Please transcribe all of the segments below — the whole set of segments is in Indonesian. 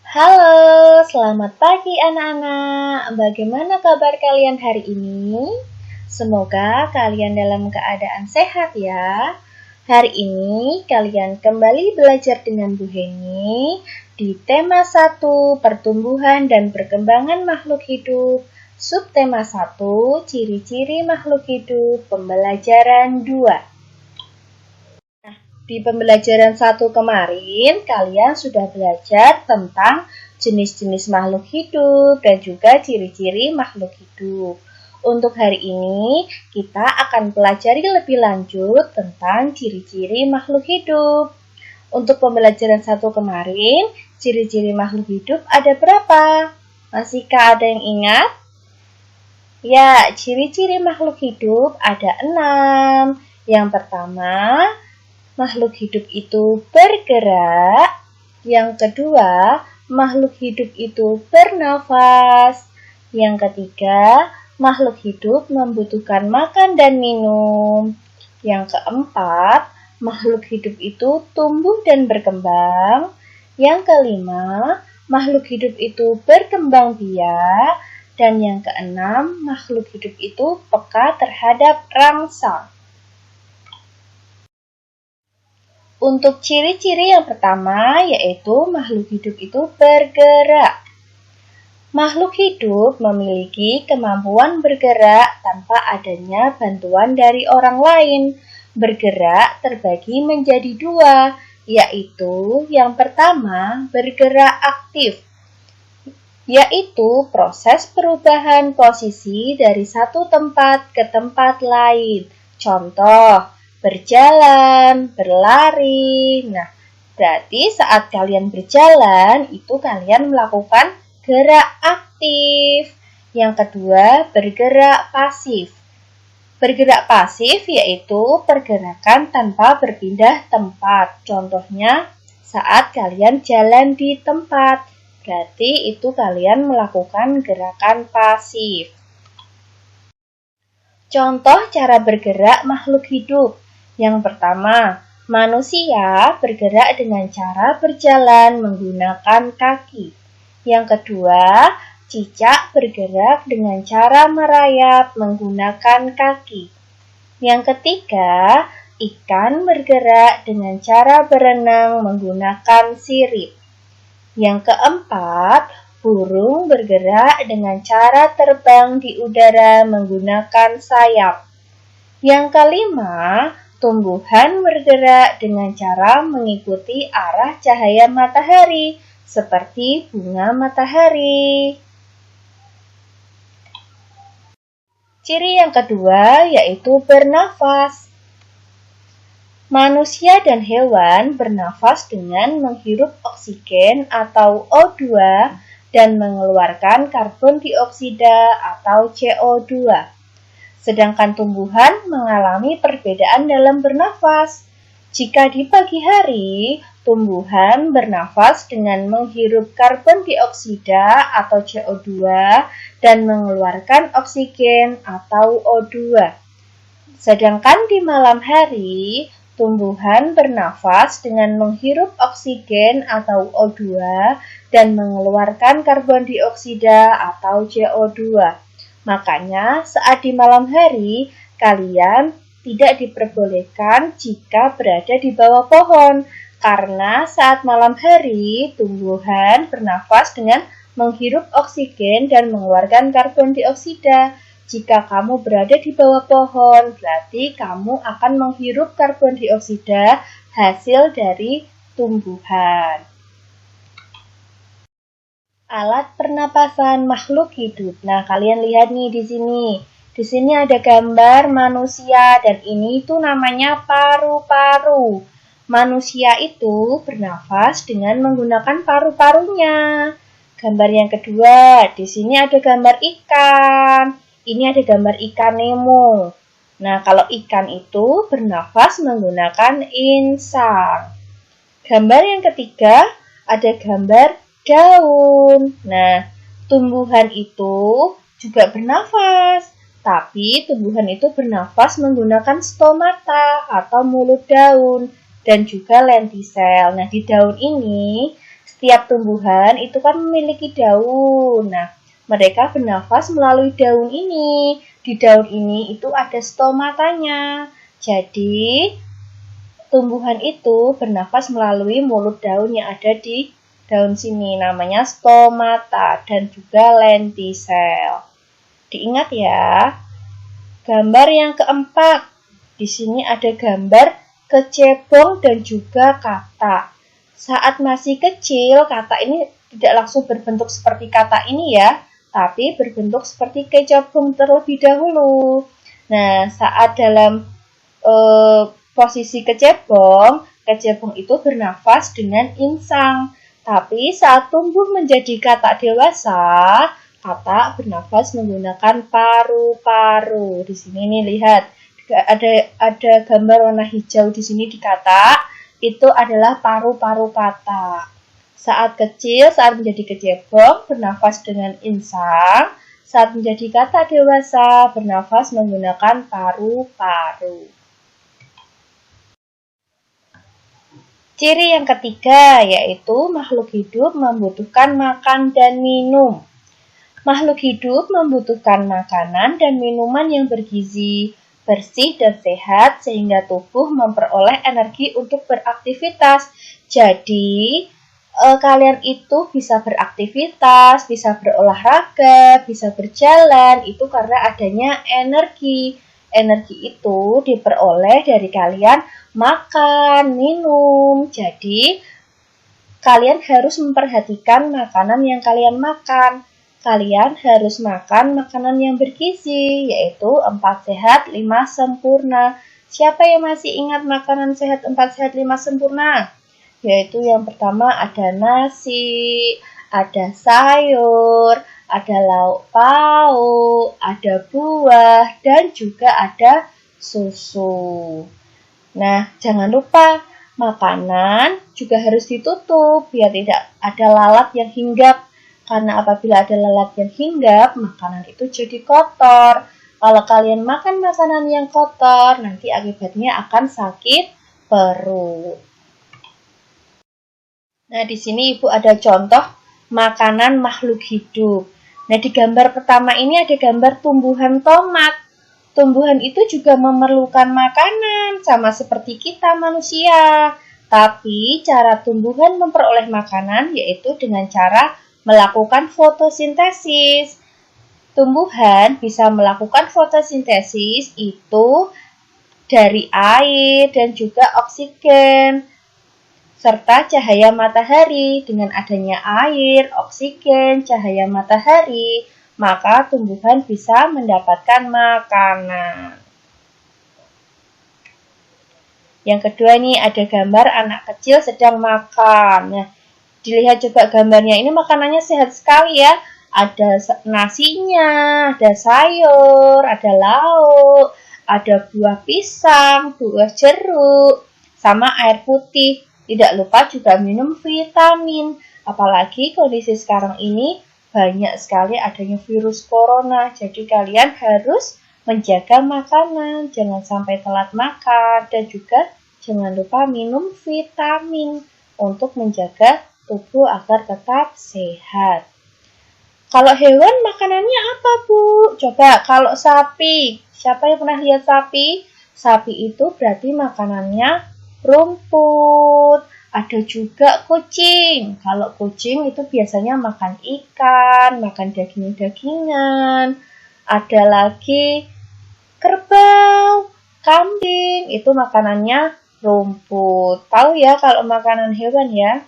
Halo, selamat pagi anak-anak. Bagaimana kabar kalian hari ini? Semoga kalian dalam keadaan sehat ya. Hari ini kalian kembali belajar dengan Bu Heni di tema 1 Pertumbuhan dan Perkembangan Makhluk Hidup, subtema 1 Ciri-ciri Makhluk Hidup, pembelajaran 2. Di pembelajaran 1 kemarin, kalian sudah belajar tentang jenis-jenis makhluk hidup dan juga ciri-ciri makhluk hidup. Untuk hari ini, kita akan pelajari lebih lanjut tentang ciri-ciri makhluk hidup. Untuk pembelajaran 1 kemarin, ciri-ciri makhluk hidup ada berapa? Masihkah ada yang ingat? Ya, ciri-ciri makhluk hidup ada 6. Yang pertama, makhluk hidup itu bergerak. Yang kedua, makhluk hidup itu bernafas. Yang ketiga, makhluk hidup membutuhkan makan dan minum. Yang keempat, makhluk hidup itu tumbuh dan berkembang. Yang kelima, makhluk hidup itu berkembang biak. Dan yang keenam, makhluk hidup itu peka terhadap rangsang. Untuk ciri-ciri yang pertama yaitu makhluk hidup itu bergerak. Makhluk hidup memiliki kemampuan bergerak tanpa adanya bantuan dari orang lain. Bergerak terbagi menjadi 2, yaitu yang pertama bergerak aktif, yaitu proses perubahan posisi dari satu tempat ke tempat lain. Contoh, berjalan, berlari. Nah, berarti saat kalian berjalan, itu kalian melakukan gerak aktif. Yang kedua, bergerak pasif. Bergerak pasif yaitu pergerakan tanpa berpindah tempat. Contohnya, saat kalian jalan di tempat, berarti itu kalian melakukan gerakan pasif. Contoh cara bergerak makhluk hidup. Yang pertama, manusia bergerak dengan cara berjalan menggunakan kaki. Yang kedua, cicak bergerak dengan cara merayap menggunakan kaki. Yang ketiga, ikan bergerak dengan cara berenang menggunakan sirip. Yang keempat, burung bergerak dengan cara terbang di udara menggunakan sayap. Yang kelima, tumbuhan bergerak dengan cara mengikuti arah cahaya matahari, seperti bunga matahari. Ciri yang kedua yaitu bernafas. Manusia dan hewan bernafas dengan menghirup oksigen atau O2 dan mengeluarkan karbon dioksida atau CO2. Sedangkan tumbuhan mengalami perbedaan dalam bernafas. Jika di pagi hari, tumbuhan bernafas dengan menghirup karbon dioksida atau CO2 dan mengeluarkan oksigen atau O2. Sedangkan di malam hari, tumbuhan bernafas dengan menghirup oksigen atau O2 dan mengeluarkan karbon dioksida atau CO2. Makanya saat di malam hari, kalian tidak diperbolehkan jika berada di bawah pohon. Karena saat malam hari, tumbuhan bernafas dengan menghirup oksigen dan mengeluarkan karbon dioksida. Jika kamu berada di bawah pohon, berarti kamu akan menghirup karbon dioksida hasil dari tumbuhan. Alat pernapasan makhluk hidup. Nah, kalian lihat nih di sini. Di sini ada gambar manusia dan ini itu namanya paru-paru. Manusia itu bernafas dengan menggunakan paru-parunya. Gambar yang kedua, di sini ada gambar ikan. Ini ada gambar ikan Nemo. Nah, kalau ikan itu bernafas menggunakan insang. Gambar yang ketiga, ada gambar daun. Nah, tumbuhan itu juga bernafas, tapi tumbuhan itu bernafas menggunakan stomata atau mulut daun dan juga lentisel. Nah, di daun ini Setiap tumbuhan itu kan memiliki daun. Nah, mereka bernafas melalui daun ini. Di daun ini itu ada stomatanya. Jadi, tumbuhan itu bernafas melalui mulut daun yang ada di daun sini. Namanya stomata dan juga lentisel. Diingat ya. Gambar yang keempat. Di sini ada gambar kecebong dan juga katak. Saat masih kecil, katak ini tidak langsung berbentuk seperti katak ini ya, tapi berbentuk seperti kecebong terlebih dahulu. Nah, saat dalam posisi kecebong itu bernafas dengan insang. Tapi saat tumbuh menjadi katak dewasa, katak bernafas menggunakan paru-paru. Di sini nih lihat, ada gambar warna hijau di sini di katak, itu adalah paru-paru katak. Saat kecil, saat menjadi kecebong, bernafas dengan insang. Saat menjadi katak dewasa, bernafas menggunakan paru-paru. Ciri yang ketiga yaitu makhluk hidup membutuhkan makan dan minum. Makhluk hidup membutuhkan makanan dan minuman yang bergizi, bersih dan sehat sehingga tubuh memperoleh energi untuk beraktivitas. Jadi, kalian itu bisa beraktivitas, bisa berolahraga, bisa berjalan, itu karena adanya energi. Energi itu diperoleh dari kalian makan, minum. Jadi, kalian harus memperhatikan makanan yang kalian makan. Kalian harus makan makanan yang bergizi, yaitu 4 sehat, 5 sempurna. Siapa yang masih ingat makanan sehat 4 sehat, 5 sempurna? Yaitu yang pertama ada nasi, ada sayur, ada lauk pauk, ada buah, dan juga ada susu. Nah, jangan lupa makanan juga harus ditutup biar tidak ada lalat yang hinggap. Karena apabila ada lalat yang hinggap, makanan itu jadi kotor. Kalau kalian makan makanan yang kotor, nanti akibatnya akan sakit perut. Nah, di sini Ibu ada contoh makanan makhluk hidup. Nah, di gambar pertama ini ada gambar tumbuhan tomat. Tumbuhan itu juga memerlukan makanan, sama seperti kita manusia. Tapi, cara tumbuhan memperoleh makanan yaitu dengan cara melakukan fotosintesis. Tumbuhan bisa melakukan fotosintesis itu dari air dan juga oksigen, serta cahaya matahari. Dengan adanya air, oksigen, cahaya matahari, maka tumbuhan bisa mendapatkan makanan. Yang kedua nih ada gambar anak kecil sedang makan. Nah, dilihat coba gambarnya, ini makanannya sehat sekali ya. Ada nasinya, ada sayur, ada lauk, ada buah pisang, buah jeruk, sama air putih. Tidak lupa juga minum vitamin. Apalagi kondisi sekarang ini banyak sekali adanya virus corona. Jadi kalian harus menjaga makanan, jangan sampai telat makan, dan juga jangan lupa minum vitamin untuk menjaga tubuh agar tetap sehat. Kalau hewan makanannya apa, Bu? Coba kalau sapi, siapa yang pernah lihat sapi? Sapi itu berarti makanannya rumput. Ada juga kucing. Kalau kucing itu biasanya makan ikan, makan daging-dagingan. Ada lagi kerbau, kambing, itu makanannya rumput. Tahu ya kalau makanan hewan ya?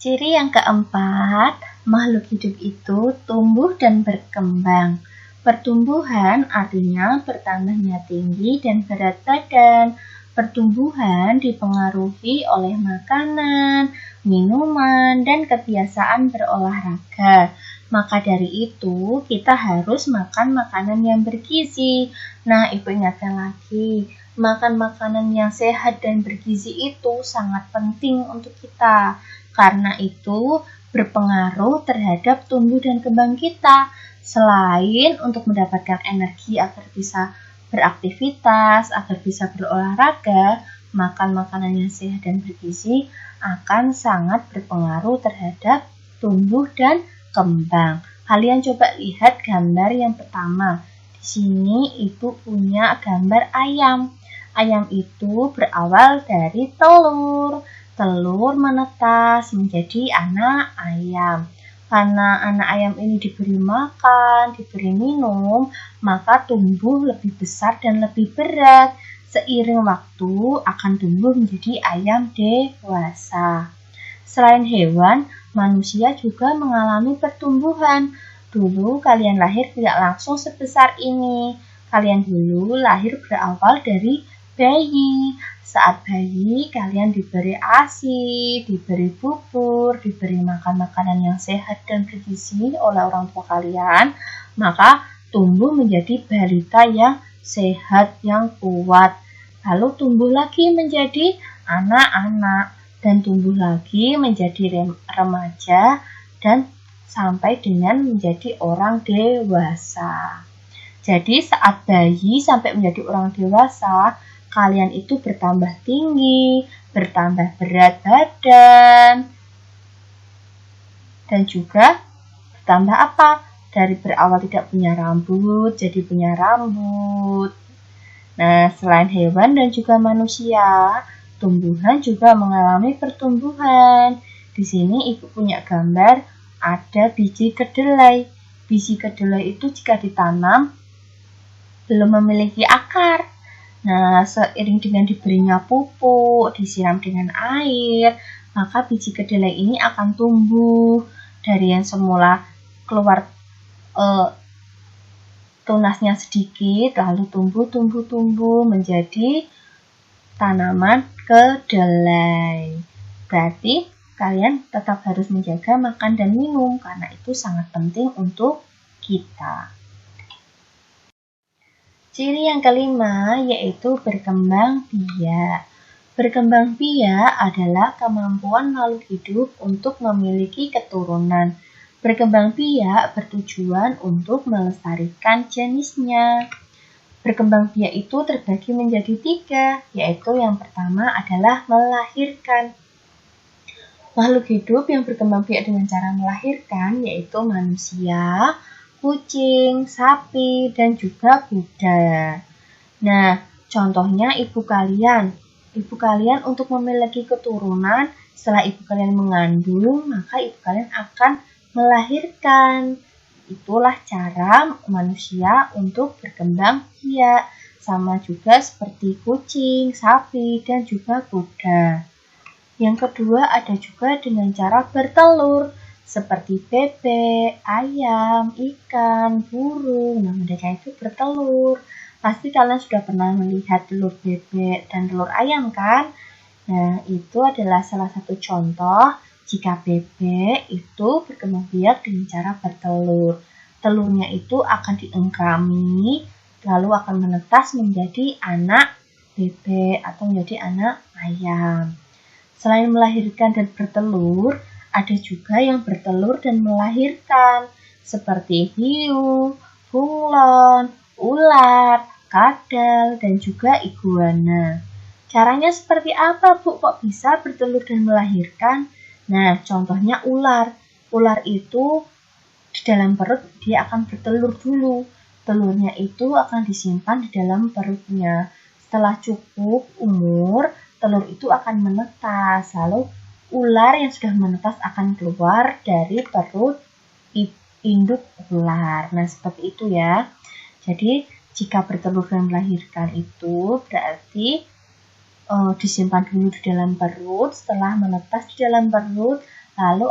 Ciri yang keempat, makhluk hidup itu tumbuh dan berkembang. Pertumbuhan artinya bertambahnya tinggi dan berat badan. Pertumbuhan dipengaruhi oleh makanan, minuman, dan kebiasaan berolahraga. Maka dari itu, kita harus makan makanan yang bergizi. Nah, Ibu ingatkan lagi, makan makanan yang sehat dan bergizi itu sangat penting untuk kita. Karena itu berpengaruh terhadap tumbuh dan kembang kita. Selain untuk mendapatkan energi agar bisa beraktivitas, agar bisa berolahraga, makan makanan yang sehat dan bergizi akan sangat berpengaruh terhadap tumbuh dan kembang. Kalian coba lihat gambar yang pertama. Di sini ibu punya gambar ayam. Ayam itu berawal dari telur. Telur menetas menjadi anak ayam. Karena anak ayam ini diberi makan, diberi minum, maka tumbuh lebih besar dan lebih berat. Seiring waktu akan tumbuh menjadi ayam dewasa. Selain hewan, manusia juga mengalami pertumbuhan. Dulu kalian lahir tidak langsung sebesar ini. Kalian dulu lahir berawal dari bayi. Saat bayi, kalian diberi ASI, diberi bubur, diberi makan makanan yang sehat dan bergizi oleh orang tua kalian, maka tumbuh menjadi balita yang sehat, yang kuat. Lalu tumbuh lagi menjadi anak-anak, dan tumbuh lagi menjadi remaja, dan sampai dengan menjadi orang dewasa. Jadi saat bayi sampai menjadi orang dewasa, kalian itu bertambah tinggi, bertambah berat badan, dan juga bertambah apa? Dari berawal tidak punya rambut, jadi punya rambut. Nah, selain hewan dan juga manusia, tumbuhan juga mengalami pertumbuhan. Di sini ibu punya gambar ada biji kedelai. Biji kedelai itu jika ditanam belum memiliki akar. Nah, seiring dengan diberinya pupuk, disiram dengan air, maka biji kedelai ini akan tumbuh dari yang semula keluar tunasnya sedikit, lalu tumbuh menjadi tanaman kedelai. Berarti kalian tetap harus menjaga makan dan minum karena itu sangat penting untuk kita. Ciri yang kelima yaitu berkembang biak. Berkembang biak adalah kemampuan makhluk hidup untuk memiliki keturunan. Berkembang biak bertujuan untuk melestarikan jenisnya. Berkembang biak itu terbagi menjadi 3, yaitu yang pertama adalah melahirkan. Makhluk hidup yang berkembang biak dengan cara melahirkan yaitu manusia, kucing, sapi, dan juga kuda. Nah, contohnya ibu kalian. Ibu kalian untuk memiliki keturunan, setelah ibu kalian mengandung, maka ibu kalian akan melahirkan. Itulah cara manusia untuk berkembang biak. Sama juga seperti kucing, sapi, dan juga kuda. Yang kedua ada juga dengan cara bertelur. Seperti bebek, ayam, ikan, burung. Nah, mereka itu bertelur. Pasti kalian sudah pernah melihat telur bebek dan telur ayam kan? Nah, itu adalah salah satu contoh jika bebek itu berkembang biak dengan cara bertelur. Telurnya itu akan diengkami, lalu akan menetas menjadi anak bebek atau menjadi anak ayam. Selain melahirkan dan bertelur, ada juga yang bertelur dan melahirkan, seperti hiu, bunglon, ular, kadal, dan juga iguana. Caranya seperti apa, Bu? Kok bisa bertelur dan melahirkan? Nah, contohnya ular. Ular itu di dalam perut dia akan bertelur dulu. Telurnya itu akan disimpan di dalam perutnya. Setelah cukup umur, telur itu akan menetas. Lalu ular yang sudah menetas akan keluar dari perut induk ular. Nah, seperti itu ya. Jadi, jika bertelur dan melahirkan itu berarti disimpan dulu di dalam perut. Setelah menetas di dalam perut, lalu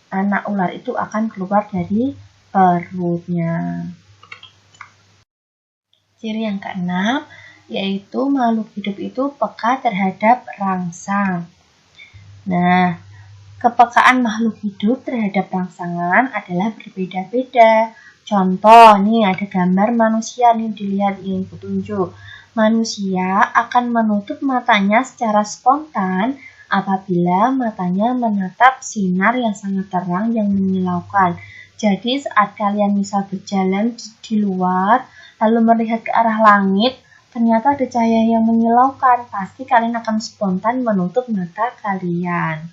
anak ular itu akan keluar dari perutnya. Ciri yang keenam yaitu makhluk hidup itu peka terhadap rangsang. Nah, kepekaan makhluk hidup terhadap rangsangan adalah berbeda-beda. Contoh, nih ada gambar manusia nih, dilihat ini petunjuk. Manusia akan menutup matanya secara spontan apabila matanya menatap sinar yang sangat terang yang menyilaukan. Jadi saat kalian misal berjalan di luar, lalu melihat ke arah langit, ternyata ada cahaya yang menyilaukan, pasti kalian akan spontan menutup mata kalian.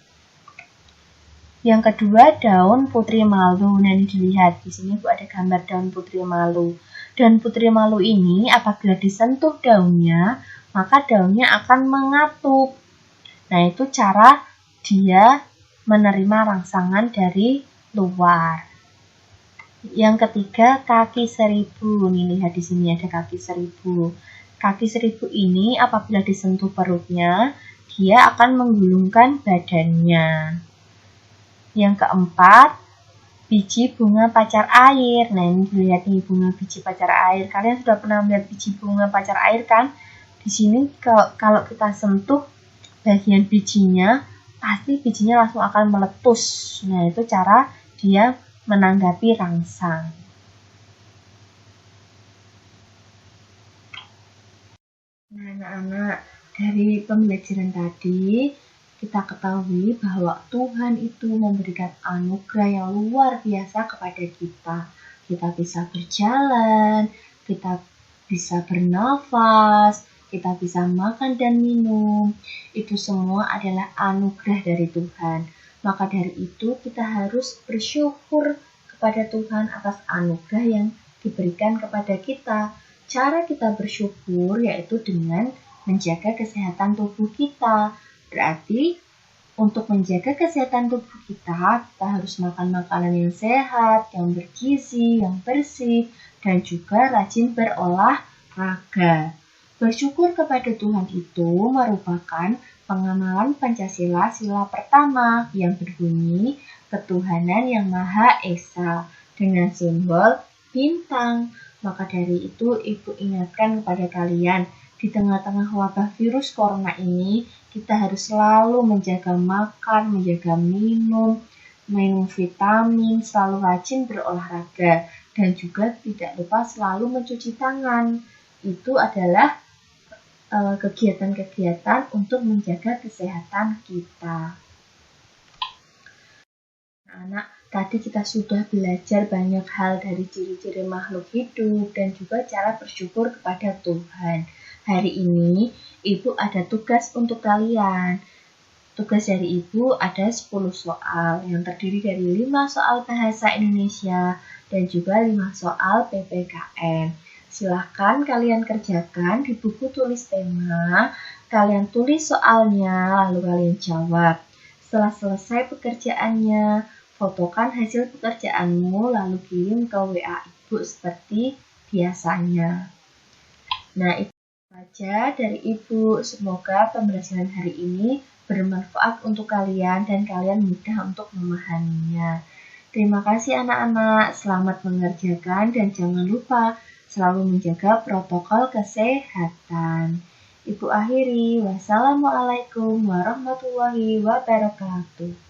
Yang kedua, daun putri malu. Nah, ini dilihat di sini Bu ada gambar daun putri malu. Daun putri malu ini apabila disentuh daunnya, maka daunnya akan mengatup. Nah, itu cara dia menerima rangsangan dari luar. Yang ketiga, kaki seribu. Nih, lihat di sini ada kaki seribu. Kaki seribu ini apabila disentuh perutnya, dia akan menggulungkan badannya. Yang keempat, biji bunga pacar air. Nah, ini dilihat nih bunga biji pacar air. Kalian sudah pernah melihat biji bunga pacar air kan? Di sini kalau kita sentuh bagian bijinya, pasti bijinya langsung akan meletus. Nah, itu cara dia menanggapi rangsang. Nah, anak-anak, dari pembelajaran tadi, kita ketahui bahwa Tuhan itu memberikan anugerah yang luar biasa kepada kita. Kita bisa berjalan, kita bisa bernafas, kita bisa makan dan minum. Itu semua adalah anugerah dari Tuhan. Maka dari itu kita harus bersyukur kepada Tuhan atas anugerah yang diberikan kepada kita. Cara kita bersyukur yaitu dengan menjaga kesehatan tubuh kita. Berarti untuk menjaga kesehatan tubuh kita harus makan makanan yang sehat, yang bergizi, yang bersih, dan juga rajin berolahraga. Bersyukur kepada Tuhan itu merupakan pengamalan Pancasila sila pertama yang berbunyi ketuhanan yang Maha Esa dengan simbol bintang. Maka dari itu Ibu ingatkan kepada kalian, di tengah-tengah wabah virus corona ini, kita harus selalu menjaga makan, menjaga minum vitamin, selalu rajin berolahraga, dan juga tidak lupa selalu mencuci tangan. Itu adalah kegiatan-kegiatan untuk menjaga kesehatan kita. Anak, tadi kita sudah belajar banyak hal dari ciri-ciri makhluk hidup dan juga cara bersyukur kepada Tuhan. Hari ini, Ibu ada tugas untuk kalian. Tugas dari Ibu ada 10 soal yang terdiri dari 5 soal bahasa Indonesia dan juga 5 soal PPKN. Silahkan kalian kerjakan di buku tulis tema, kalian tulis soalnya, lalu kalian jawab. Setelah selesai pekerjaannya, fotokan hasil pekerjaanmu, lalu kirim ke WA Ibu seperti biasanya. Nah, itu saja dari Ibu. Semoga pembelajaran hari ini bermanfaat untuk kalian dan kalian mudah untuk memahaminya. Terima kasih anak-anak, selamat mengerjakan dan jangan lupa selalu menjaga protokol kesehatan. Ibu akhiri, wassalamualaikum warahmatullahi wabarakatuh.